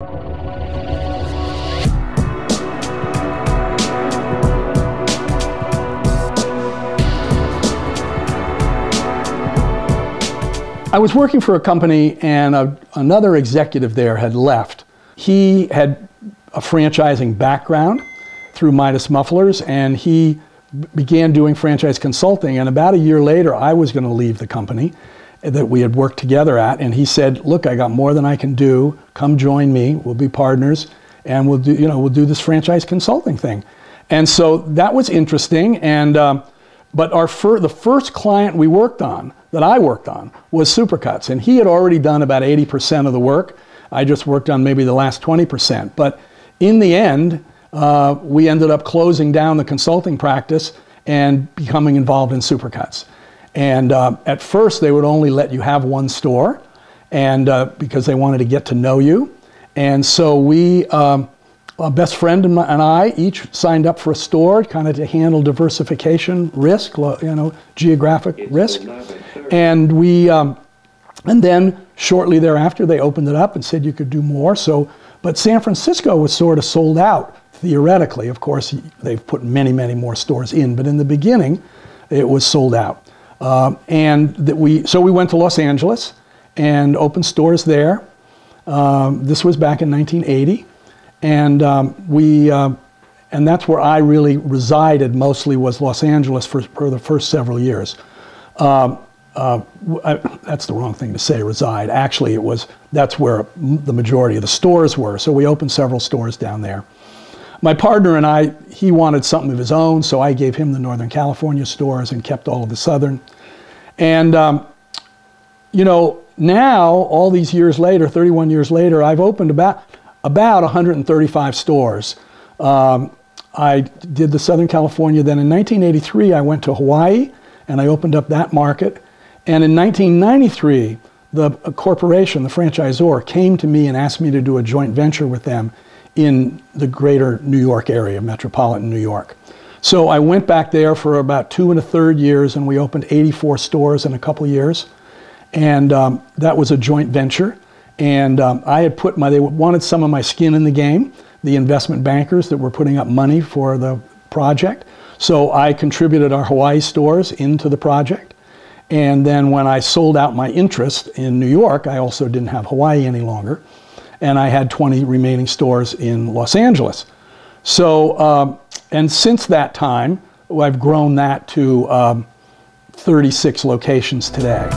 I was working for a company, and another executive there had left. He had a franchising background through Midas Mufflers, and he began doing franchise consulting. And about a year later, I was going to leave the company that we had worked together at, and he said, "Look, I got more than I can do. Come join me. We'll be partners, and we'll do this franchise consulting thing." And so that was interesting. And but the first client we worked on, that I worked on, was Supercuts, and he had already done about 80% of the work. I just worked on maybe the last 20%. But in the end, we ended up closing down the consulting practice and becoming involved in Supercuts. And at first, they would only let you have one store, and because they wanted to get to know you. And so we, a best friend and I each signed up for a store, kind of to handle diversification risk, geographic risk. And we, and then shortly thereafter, they opened it up and said you could do more. So, but San Francisco was sort of sold out theoretically. Of course, they've put many, many more stores in, but in the beginning, it was sold out. So we went to Los Angeles and opened stores there. This was back in 1980. And and that's where I really resided mostly, was Los Angeles for the first several years. That's the wrong thing to say, reside. Actually, that's where the majority of the stores were. So we opened several stores down there. My partner and I, he wanted something of his own, so I gave him the Northern California stores and kept all of the Southern. And now, all these years later, 31 years later, I've opened about 135 stores. I did the Southern California. Then in 1983, I went to Hawaii, and I opened up that market. And in 1993, the corporation, the franchisor, came to me and asked me to do a joint venture with them in the greater New York area, metropolitan New York. So I went back there for about 2 1/3 years, and we opened 84 stores in a couple years. And that was a joint venture. And they wanted some of my skin in the game, the investment bankers that were putting up money for the project. So I contributed our Hawaii stores into the project. And then when I sold out my interest in New York, I also didn't have Hawaii any longer. And I had 20 remaining stores in Los Angeles. So, and since that time, I've grown that to 36 locations today.